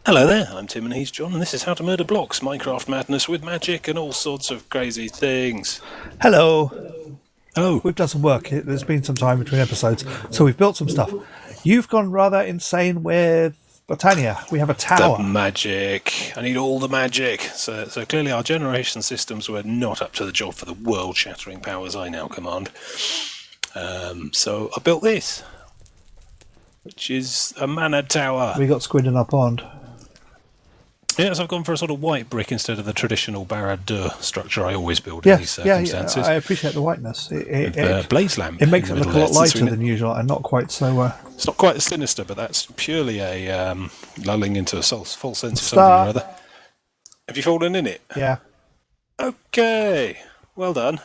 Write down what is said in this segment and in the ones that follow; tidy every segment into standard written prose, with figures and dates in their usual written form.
Hello there, I'm Tim and he's John, and this is How to Murder Blocks, Minecraft madness with magic and all sorts of crazy things. Hello. Oh, We've done some work. There's been some time between episodes, so we've built some stuff. You've gone rather insane with Botania. We have a tower. the magic. I need all the magic. So clearly our generation systems were not up to the job for the world-shattering powers I now command. So I built this, which is a mana tower. We got squid in our pond. Yes, I've gone for a sort of white brick instead of the traditional Barad-Dur structure I always build in these circumstances. Yeah, I appreciate the whiteness. Blaze lamp. It makes it look a lot lighter than usual and not quite so... It's not quite as sinister, but that's purely a lulling into a false sense of something or other. Have you fallen in it? Yeah. Okay. Well done.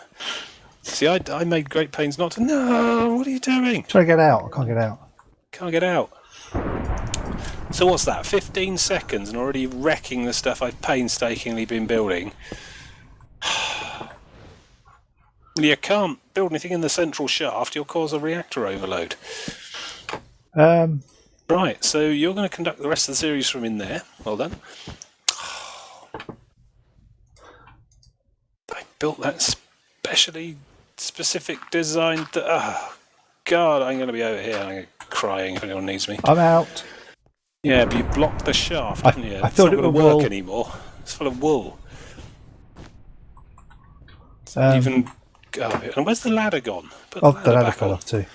See, I made great pains not to... No, what are you doing? Try to get out. I can't get out. Can't get out. So what's that? 15 seconds and already wrecking the stuff I've painstakingly been building. You can't build anything in the central shaft. You'll cause a reactor overload. Right, so you're going to conduct the rest of the series from in there. Well done. I built that specific design. Oh, God, I'm going to be over here. I'm going to be crying if anyone needs me. I'm out. Yeah, but you blocked the shaft, haven't you? I thought it would work anymore. It's full of wool. And where's the ladder gone? The ladder fell off too.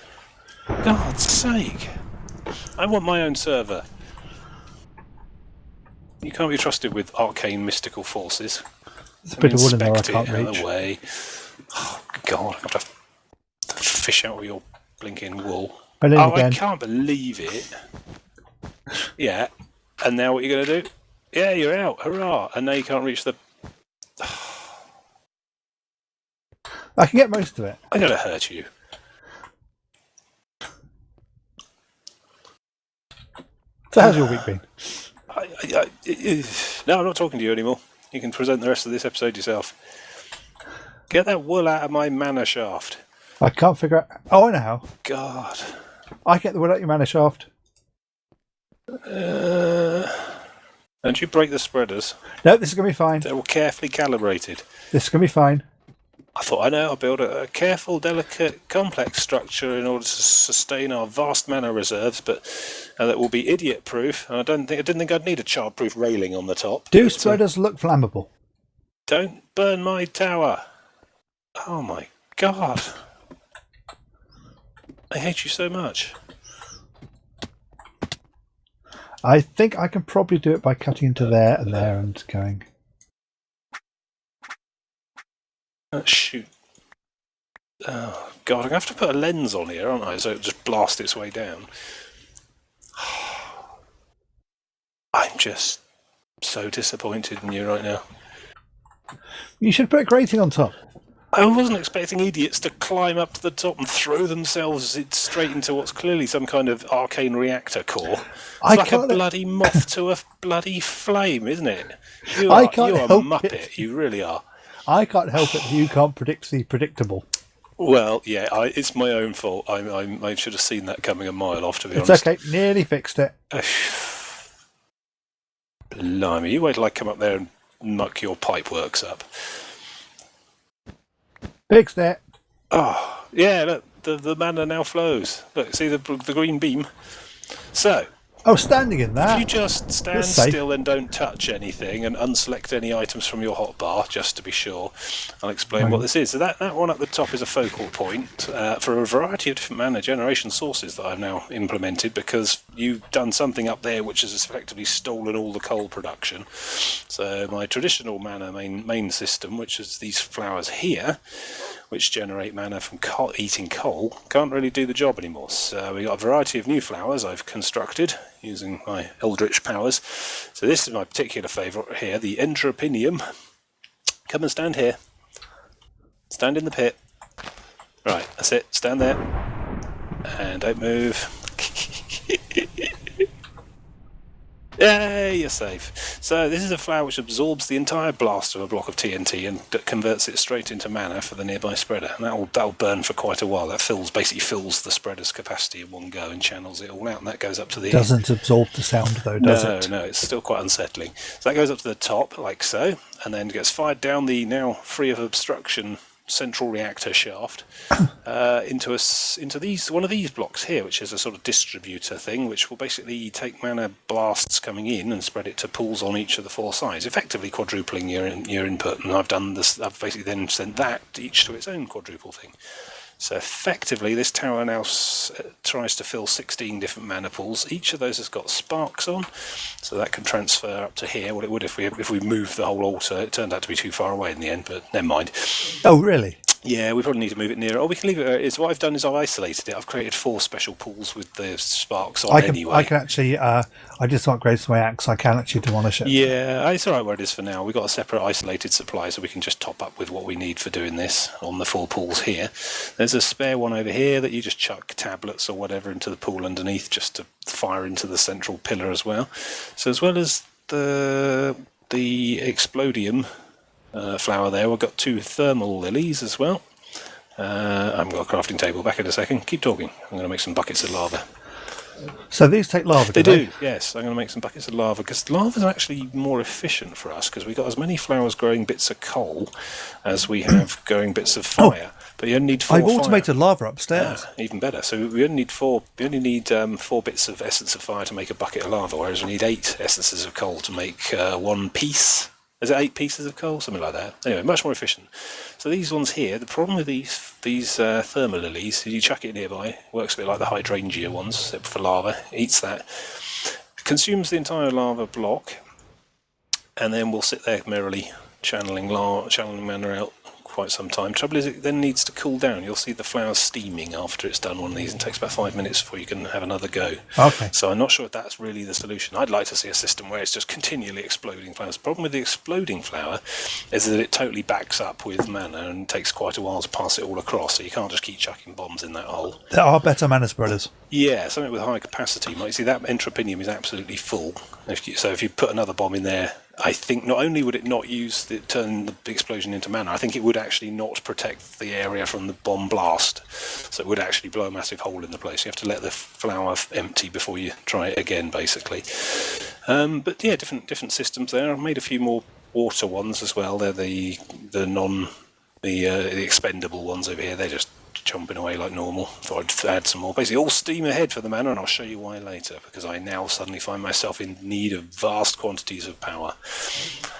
God's sake! I want my own server. You can't be trusted with arcane mystical forces. There's a bit of wood in there I can't reach. Out of the way. Oh God! I've got to fish out all your blinking wool. Again. I can't believe it. Yeah, and now what are you going to do? Yeah, you're out. Hurrah! And now you can't reach the... I can get most of it. I'm going to hurt you. So how's your week been? No, I'm not talking to you anymore. You can present the rest of this episode yourself. Get that wool out of my mana shaft. I can't figure out... Oh, I know how. God. I get the wood out your mana shaft. Don't you break the spreaders? No, this is going to be fine. They're all carefully calibrated. This is going to be fine. I thought, I know, I'll build a careful, delicate, complex structure in order to sustain our vast mana reserves, but that will be idiot-proof. And I didn't think I'd need a child-proof railing on the top. Do spreaders look flammable? Don't burn my tower. Oh my God. I hate you so much. I think I can probably do it by cutting into there and going. Shoot. Oh, God, I'm going to have to put a lens on here, aren't I? So it'll just blast its way down. I'm just so disappointed in you right now. You should put a grating on top. I wasn't expecting idiots to climb up to the top and throw themselves straight into what's clearly some kind of arcane reactor core. It's like a bloody moth to a bloody flame, isn't it? You are a muppet. You really are. I can't help it that you can't predict the predictable. Well, yeah, it's my own fault. I should have seen that coming a mile off, to be honest. It's okay. Nearly fixed it. Blimey, you wait till I come up there and muck your pipeworks up. Fixed it. Oh, yeah, look, the mana now flows. Look, see the green beam? So... Oh, standing in that. If you just stand still and don't touch anything and unselect any items from your hotbar, just to be sure, I'll explain what this is. So that one at the top is a focal point for a variety of different mana generation sources that I've now implemented, because you've done something up there which has effectively stolen all the coal production. So my traditional mana main system, which is these flowers here, which generate mana from eating coal, can't really do the job anymore. So we've got a variety of new flowers I've constructed using my eldritch powers. So this is my particular favourite here, the Entropinium. Come and stand here. Stand in the pit. Right, that's it. Stand there. And don't move. Yay, you're safe. So this is a flower which absorbs the entire blast of a block of TNT and converts it straight into mana for the nearby spreader. And that'll burn for quite a while. That basically fills the spreader's capacity in one go and channels it all out, and that goes up to the... Doesn't absorb the sound though, does it? No, it's still quite unsettling. So that goes up to the top, like so, and then gets fired down the now free of obstruction central reactor shaft into one of these blocks here, which is a sort of distributor thing, which will basically take mana blasts coming in and spread it to pools on each of the 4 sides, effectively quadrupling your input. And I've done this. I've basically then sent that each to its own quadruple thing. So effectively, this tower now tries to fill 16 different mana pools. Each of those has got sparks on, so that can transfer up to here. Well, it would if we moved the whole altar. It turned out to be too far away in the end, but never mind. Oh, really? Yeah, we probably need to move it nearer. Or we can leave it where it is. What I've done is I've isolated it. I've created 4 special pools with the sparks on anyway. I can actually... I just upgraded my axe. I can actually demolish it. Yeah, it's all right where it is for now. We've got a separate isolated supply, so we can just top up with what we need for doing this on the 4 pools here. There's a spare one over here that you just chuck tablets or whatever into the pool underneath just to fire into the central pillar as well. So as well as the explodium flower there, we've got 2 thermal lilies as well. I haven't got a crafting table. Back in a second. Keep talking. I'm going to make some buckets of lava. So these take lava, They do, yes. I'm going to make some buckets of lava, because lava is actually more efficient for us, because we've got as many flowers growing bits of coal as we have growing bits of fire. But you only need 4 I've automated lava upstairs. Even better. So we only need 4 bits of essence of fire to make a bucket of lava, whereas we need 8 essences of coal to make 1 piece. Is it 8 pieces of coal? Something like that. Anyway, much more efficient. So these ones here, the problem with these thermal lilies is you chuck it nearby, works a bit like the hydrangea ones, except for lava, eats that, consumes the entire lava block, and then we'll sit there merrily channeling mana out quite some time. Trouble is, it then needs to cool down. You'll see the flowers steaming after it's done one of these, and it takes about 5 minutes before you can have another go. Okay. So I'm not sure if that's really the solution. I'd like to see a system where it's just continually exploding flowers. The problem with the exploding flower is that it totally backs up with mana and takes quite a while to pass it all across, so you can't just keep chucking bombs in that hole. There are better mana spreaders. Yeah, something with high capacity. You see, that entropinium is absolutely full. So if you put another bomb in there, I think not only would it not turn the explosion into mana, I think it would actually not protect the area from the bomb blast. So it would actually blow a massive hole in the place. You have to let the flower empty before you try it again, basically. But yeah, different systems there. I've made a few more water ones as well. They're the expendable ones over here. They're just chomping away like normal. Thought I'd add some more. Basically, all steam ahead for the mana, and I'll show you why later, because I now suddenly find myself in need of vast quantities of power.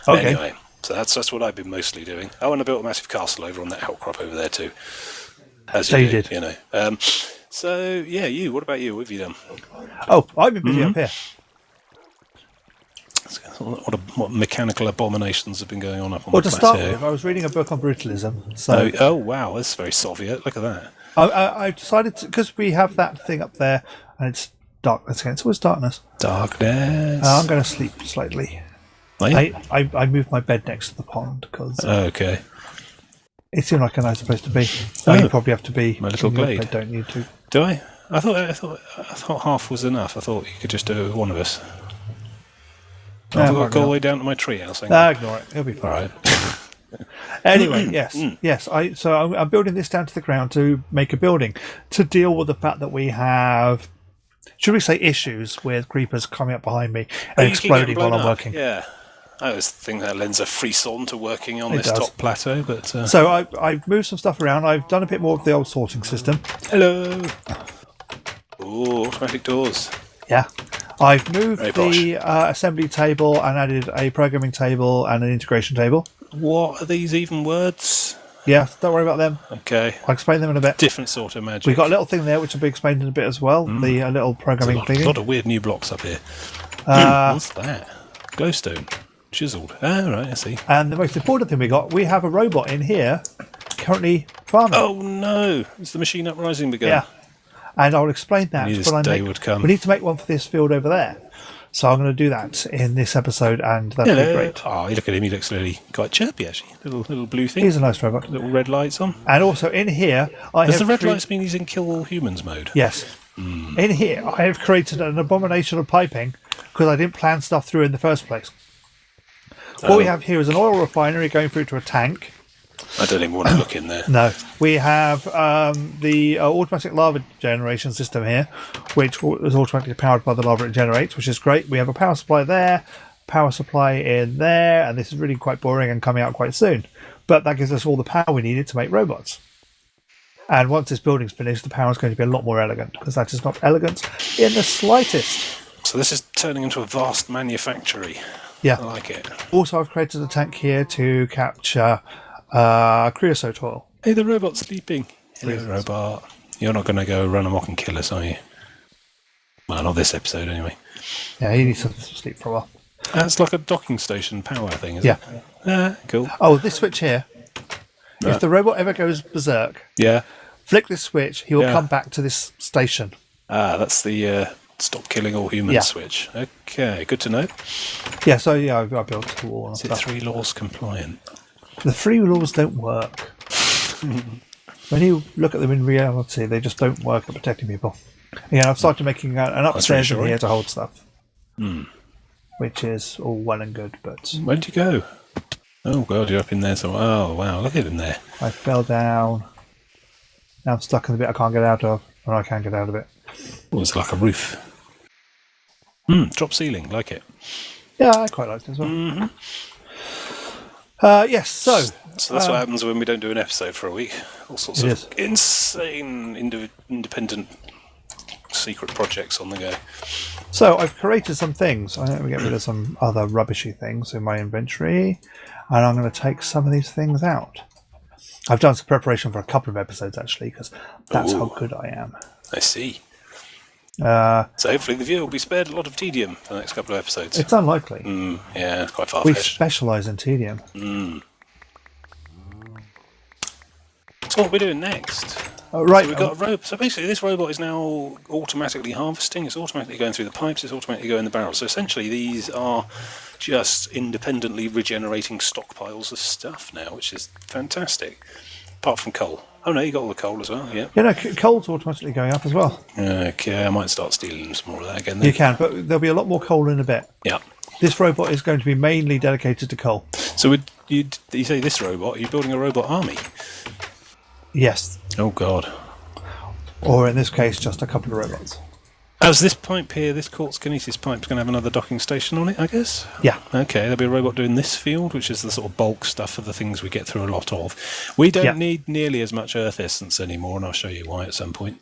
Okay. Anyway, so that's what I've been mostly doing. Oh, and I built a massive castle over on that outcrop over there too. As you did. You know. So yeah, what about you? What have you done? Oh, I've been busy up here. What mechanical abominations have been going on up on Well, the to start plateau? with, I was reading a book on brutalism. So Oh wow, that's very Soviet. Look at that. I decided to, because we have that thing up there, and it's darkness again. It's always darkness. Darkness. I'm going to sleep slightly. Are you? I moved my bed next to the pond because Okay. it seemed like a nice place to be. You probably have to be My little in your glade. bed, don't you? To Do I? I thought half was enough. I thought you could just do it with one of us. I've got to go all the way down to my treehouse. ignore it. It'll be fine. All right. Anyway, yes. I'm building this down to the ground to make a building to deal with the fact that we have, should we say, issues with creepers coming up behind me and exploding while I'm working. Yeah. I always think that lends a frisson to working on this does. top plateau. But So I've moved some stuff around. I've done a bit more of the old sorting system. hello. Oh, automatic doors. Yeah. I've moved Very posh. the assembly table and added a programming table and an integration table. What are these even words? Yeah, don't worry about them. Okay. I'll explain them in a bit. Different sort of magic. We've got a little thing there which will be explained in a bit as well. The little programming a thing. lot of weird new blocks up here. What's that? Glowstone. Chiseled. Ah, right, I see. And the most important thing we have a robot in here currently farming. Oh no! Is the machine uprising begun? Yeah. And I'll explain that Knew this when day would come. We need to make one for this field over there. So I'm going to do that in this episode, and that'll be great. Oh, look at him. He looks really quite chirpy, actually. Little blue thing. He's a nice robot. Little red lights on. And also in here, I Does have the red three- lights mean he's in kill all humans mode? Yes. In here, I have created an abomination of piping because I didn't plan stuff through in the first place. What we have here is an oil refinery going through to a tank. I don't even want to look in there. No. We have the automatic lava generation system here, which is automatically powered by the lava it generates, which is great. We have a power supply there, power supply in there, and this is really quite boring and coming out quite soon. But that gives us all the power we needed to make robots. And once this building's finished, the power is going to be a lot more elegant, because that is not elegant in the slightest. So this is turning into a vast manufactory. Yeah. I like it. Also, I've created a tank here to capture creosote oil. Hey, the robot's sleeping. Hello, robot. You're not going to go run amok and kill us, are you? Well, not this episode, anyway. Yeah, he needs to sleep for a while. That's like a docking station power thing, isn't it? Yeah. Cool. Oh, this switch here. If the robot ever goes berserk, flick this switch, he will come back to this station. Ah, that's the stop killing all humans switch. Okay, good to know. Yeah, so I built a wall and Is it stuff. 3 laws compliant? The 3 laws don't work. When you look at them in reality, they just don't work at protecting people. Yeah, I've started making an upstairs in here to hold stuff. Which is all well and good, but... Where'd you go? Oh, God, you're up in there. So, oh, wow, look at him there. I fell down. Now I'm stuck in the bit I can't get out of. Or I can get out of it. Oh, it's like a roof. Drop ceiling, like it. Yeah, I quite like it as well. Yes, so... So that's what happens when we don't do an episode for a week. All sorts of insane independent secret projects on the go. So I've created some things. I'm going to get rid of some other rubbishy things in my inventory, and I'm going to take some of these things out. I've done some preparation for a couple of episodes actually, because that's how good I am. I see. So hopefully the viewer will be spared a lot of tedium for the next couple of episodes. It's unlikely. Yeah, it's quite far-fetched. We specialise in tedium. So what we're doing next? Right. So we've got a robot. So basically, this robot is now automatically harvesting. It's automatically going through the pipes. It's automatically going in the barrels. So essentially, these are just independently regenerating stockpiles of stuff now, which is fantastic. Apart from coal. Oh no, you got all the coal as well. Yeah. Yeah, no, coal's automatically going up as well. Okay, I might start stealing some more of that again. Then. You can, but there'll be a lot more coal in a bit. Yeah. This robot is going to be mainly dedicated to coal. So you say this robot? Are you building a robot army? Yes. Oh God. Or in this case, just a couple of robots. As this pipe here, this quartz kinesis pipe is going to have another docking station on it, I guess? Yeah. Okay, there'll be a robot doing this field, which is the sort of bulk stuff of the things we get through a lot of. We don't need nearly as much earth essence anymore, and I'll show you why at some point.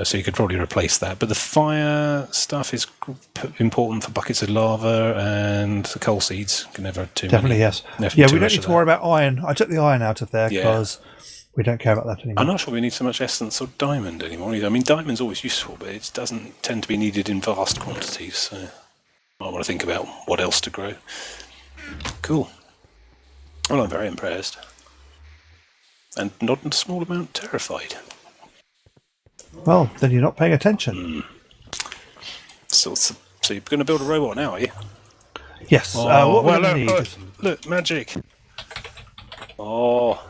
So you could probably replace that. But the fire stuff is important for buckets of lava, and the coal seeds can never have too Definitely, many. yes. Never Yeah, too we don't much need of to that. worry about iron. I took the iron out of there because we don't care about that anymore. I'm not sure we need so much essence or diamond anymore either. I mean, diamond's always useful, but it doesn't tend to be needed in vast quantities. So I want to think about what else to grow. Cool. Well, I'm very impressed. And not in a small amount terrified. Well, then you're not paying attention. So you're going to build a robot now, are you? Yes. What we're going to need... Look, magic. Oh...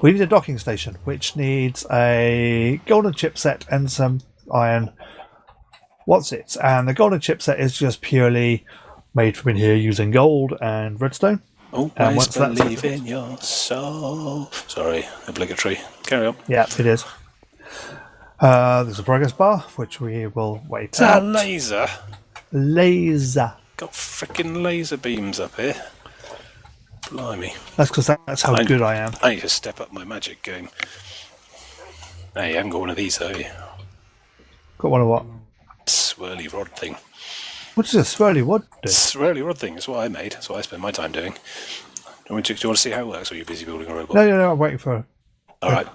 We need a docking station, which needs a golden chipset and some iron. And the golden chipset is just purely made from in here using gold and redstone. Always believe in your soul. Sorry, obligatory. Carry on. Yeah, it is. There's a progress bar, which we will wait It's out. a laser. Laser. Got frickin' laser beams up here. Blimey. That's because that's how good I am. I need to step up my magic game. Hey, you haven't got one of these, have you? Got one of what? Swirly rod thing. What does a swirly rod do? Swirly rod thing is what I made. That's what I spend my time doing. Do you want to see how it works, or are you busy building a robot? No, I'm waiting for... Alright.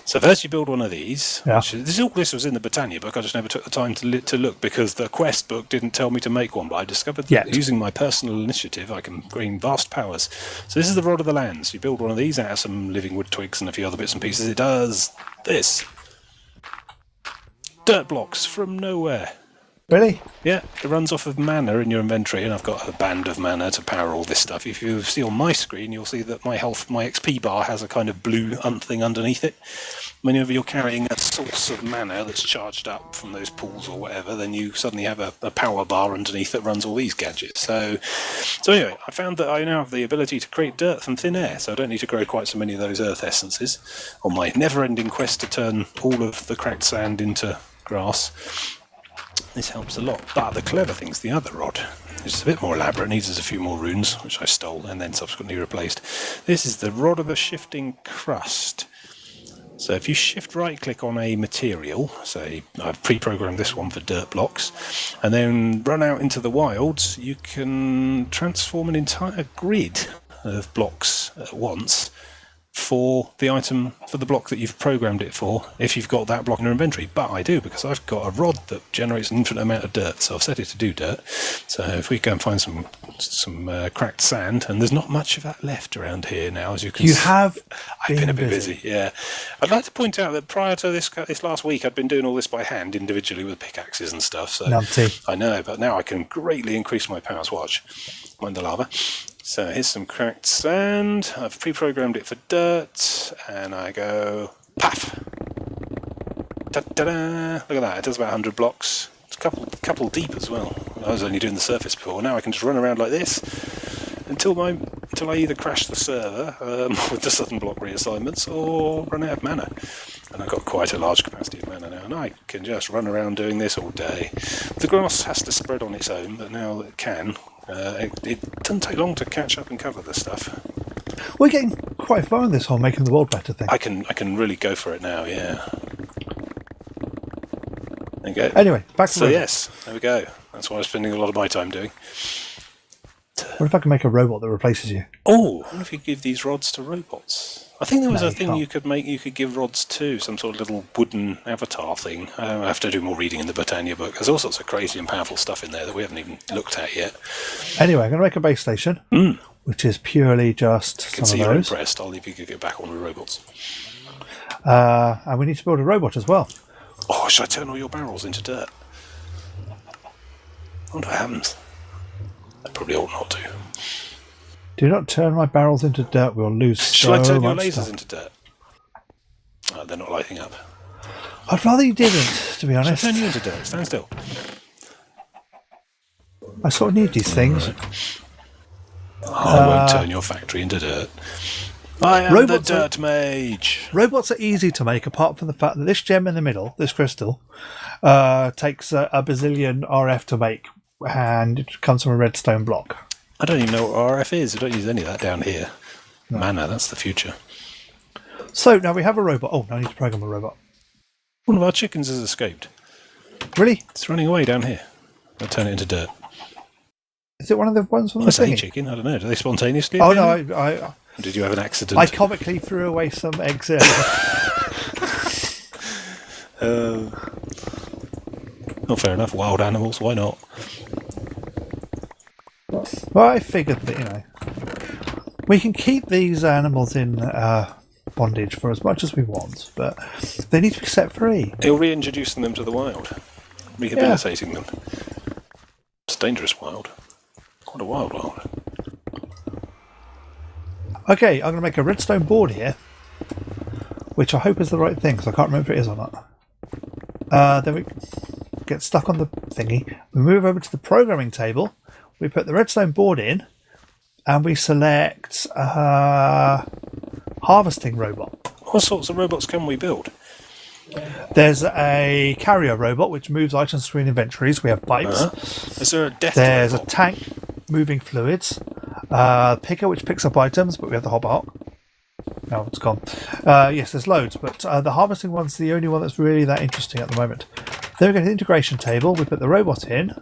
So first you build one of these. Yeah. This was in the Botania book. I just never took the time to look because the quest book didn't tell me to make one. But I discovered that using my personal initiative, I can gain vast powers. So this is the Rod of the Lands. You build one of these out of some living wood twigs and a few other bits and pieces. It does this. Dirt blocks from nowhere. Really? Yeah, it runs off of mana in your inventory, and I've got a band of mana to power all this stuff. If you see on my screen, you'll see that my XP bar has a kind of blue thing underneath it. Whenever you're carrying a source of mana that's charged up from those pools or whatever, then you suddenly have a power bar underneath that runs all these gadgets. So anyway, I found that I now have the ability to create dirt from thin air, so I don't need to grow quite so many of those earth essences on my never-ending quest to turn all of the cracked sand into grass. This helps a lot, but the clever thing's the other rod. It's a bit more elaborate, needs us a few more runes, which I stole and then subsequently replaced. This is the Rod of the Shifting Crust. So if you shift right click on a material, say I've pre-programmed this one for dirt blocks, and then run out into the wilds, you can transform an entire grid of blocks at once for the item, for the block that you've programmed it for, if you've got that block in your inventory. But I do, because I've got a rod that generates an infinite amount of dirt, so I've set it to do dirt. So if we go and find some cracked sand, and there's not much of that left around here now, as you can see. I've been a bit busy, yeah. I'd like to point out that prior to this last week, I'd been doing all this by hand individually with pickaxes and stuff. So Numpty. I know, but now I can greatly increase my powers. Watch. Mind the lava. So here's some cracked sand. I've pre-programmed it for dirt, and I go paf. Da-da-da. Look at that. It does about 100 blocks. It's a couple deep as well. I was only doing the surface before. Now I can just run around like this until I either crash the server with the sudden block reassignments or run out of mana. And I've got quite a large capacity of mana now, and I can just run around doing this all day. The grass has to spread on its own, but now it can. It doesn't take long to catch up and cover this stuff. We're getting quite far in this whole making the world better thing. I can really go for it now, yeah. There you go. Anyway, back to So yes, there we go. That's what I'm spending a lot of my time doing. What if I can make a robot that replaces you? Oh, I wonder if you could give these rods to robots. I think there was No, a you thing can't. you could make. You could give rods to some sort of little wooden avatar thing. I have to do more reading in the Botania book. There's all sorts of crazy and powerful stuff in there that we haven't even looked at yet. Anyway, I'm going to make a base station, which is purely just I can see some you're of those. impressed. I'll leave you to get back on with robots. And we need to build a robot as well. Oh, should I turn all your barrels into dirt? I wonder what happens. I probably ought not to. Do not turn my barrels into dirt. We'll lose Shall I turn your much lasers stuff. into dirt? They're not lighting up. I'd rather you didn't, to be Shall I honest. turn you into dirt? Stand still. I sort of need these things. I won't turn your factory into dirt. I am robots the dirt mage. Robots are easy to make, apart from the fact that this gem in the middle, this crystal, takes a bazillion RF to make, and it comes from a redstone block. I don't even know what RF is. I don't use any of that down here. No. Mana, that's the future. So now we have a robot. Oh, now I need to program a robot. One of our chickens has escaped. Really? It's running away down here. I'll turn it into dirt. Is it one of the ones from the I say thingy? chicken. I don't know. Do they spontaneously? Oh no! I did you have an accident? I comically threw away some eggs earlier. Not fair enough. Wild animals. Why not? Well, I figured that we can keep these animals in bondage for as much as we want, but they need to be set free. You're reintroducing them to the wild, rehabilitating them. It's dangerous wild. Quite a wild. Okay, I'm going to make a redstone board here, which I hope is the right thing, because I can't remember if it is or not. Then we get stuck on the thingy. We move over to the programming table. We put the redstone board in, and we select harvesting robot. What sorts of robots can we build? There's a carrier robot which moves items between inventories. We have pipes. Is there a death There's robot? a tank moving fluids. Picker which picks up items, but we have the hobart. No, it's gone. Yes, there's loads, but the harvesting one's the only one that's really that interesting at the moment. Then we go to the integration table. We put the robot in.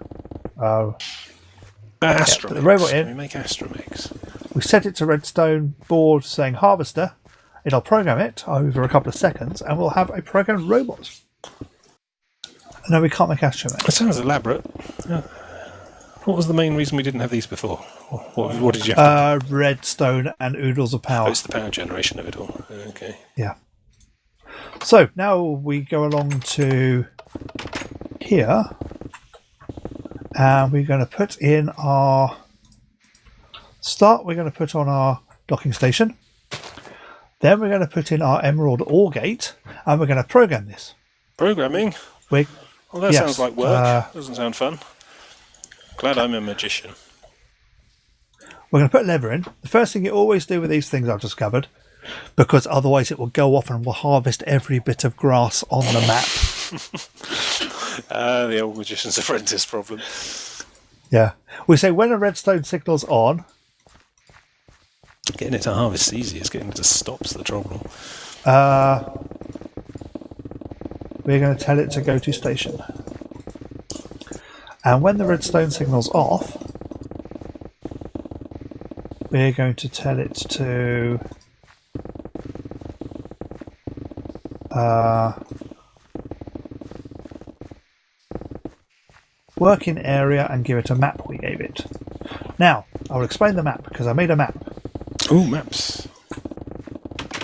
Astromix. Put the robot in. We make Astromix. We set it to redstone board saying harvester. It'll program it over a couple of seconds, and we'll have a programmed robot. No, we can't make Astromix. That sounds elaborate. What was the main reason we didn't have these before? What did you have to Redstone and oodles of power. Oh, it's the power generation of it all. Okay. Yeah. So now we go along to here. And we're going to put in our start. We're going to put on our docking station. Then we're going to put in our emerald ore gate, and we're going to program this. Programming? Well, that sounds like work. Doesn't sound fun. Glad I'm a magician. We're going to put leather in. The first thing you always do with these things, I've discovered, because otherwise it will go off and will harvest every bit of grass on the map. The old Magician's Apprentice problem. Yeah. We say when a redstone signal's on... Getting it to harvest is easy. It's getting it to stop's the trouble. We're going to tell it to go to station. And when the redstone signal's off, we're going to tell it to work in area and give it a map we gave it. Now, I'll explain the map because I made a map. Oh, maps.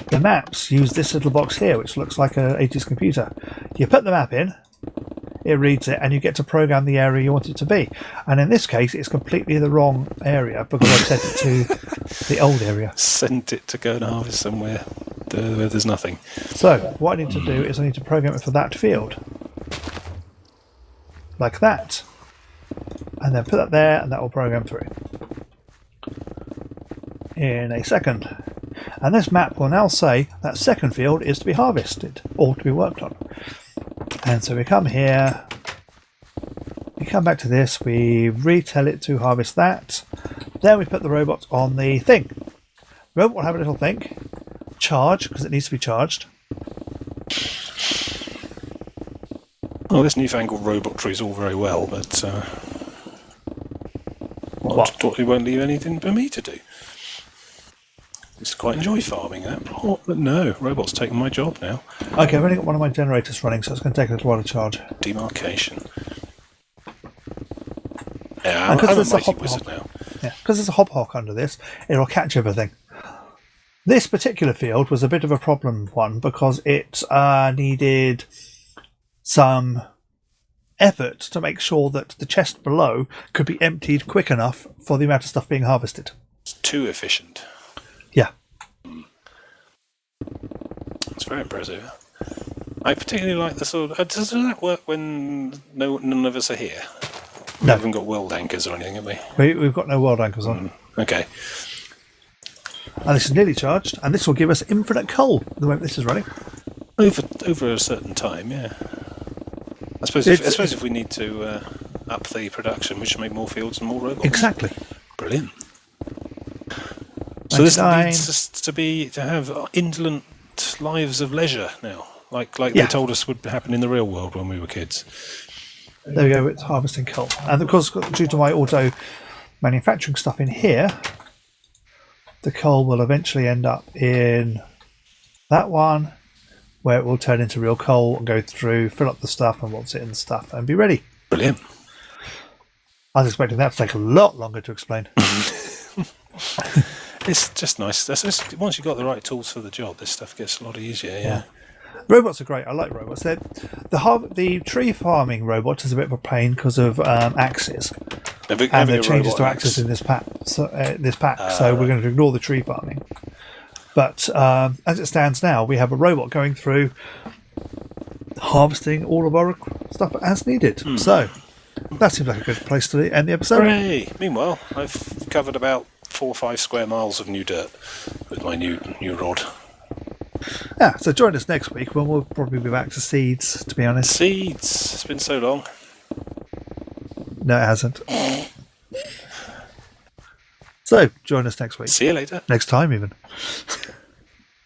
The maps use this little box here, which looks like an 80s computer. You put the map in, it reads it, and you get to program the area you want it to be. And in this case, it's completely the wrong area because I've set it to the old area. Sent it to go and harvest somewhere where there's nothing. So, what I need to do is I need to program it for that field. Like that. And then put that there, and that will program through. In a second. And this map will now say that second field is to be harvested or to be worked on. And so we come here, we come back to this, we retell it to harvest that, then we put the robot on the thing. The robot will have a little thing, charge, because it needs to be charged. Well, this newfangled robotry is all very well, but it won't leave anything for me to do. I used to quite enjoy farming that, but no, robots taking my job now. Okay, I've only got one of my generators running, so it's going to take a little while to charge. Demarcation. Yeah, I'm a mighty wizard now. Yeah, because there's a hop under this, it'll catch everything. This particular field was a bit of a problem one because it needed some effort to make sure that the chest below could be emptied quick enough for the amount of stuff being harvested. It's too efficient. Yeah. It's very impressive. I particularly like the sort of... does that work when none of us are here? We haven't got world anchors or anything, have we? We've got no world anchors on. Okay. And this is nearly charged, and this will give us infinite coal the moment this is running. Over a certain time, yeah. I suppose if we need to up the production, we should make more fields and more robots. Exactly. Brilliant. So this needs us to have indolent lives of leisure now, like they told us would happen in the real world when we were kids. There we go, it's harvesting coal. And of course, due to my auto manufacturing stuff in here, the coal will eventually end up in that one, where it will turn into real coal and go through, fill up the stuff and once it in the stuff and be ready. Brilliant. I was expecting that to take a lot longer to explain. It's just nice. Once you've got the right tools for the job, this stuff gets a lot easier. Yeah. Robots are great. I like robots. The tree farming robot is a bit of a pain because of axes, and there are changes to axes in this pack. So we're going to ignore the tree farming. But as it stands now, we have a robot going through harvesting all of our stuff as needed. So that seems like a good place to end the episode. Hooray! Meanwhile, I've covered about 4 or 5 square miles of new dirt with my new rod. Yeah, so join us next week when we'll probably be back to seeds, to be honest. Seeds! It's been so long. No, it hasn't. So, join us next week. See you later. Next time, even.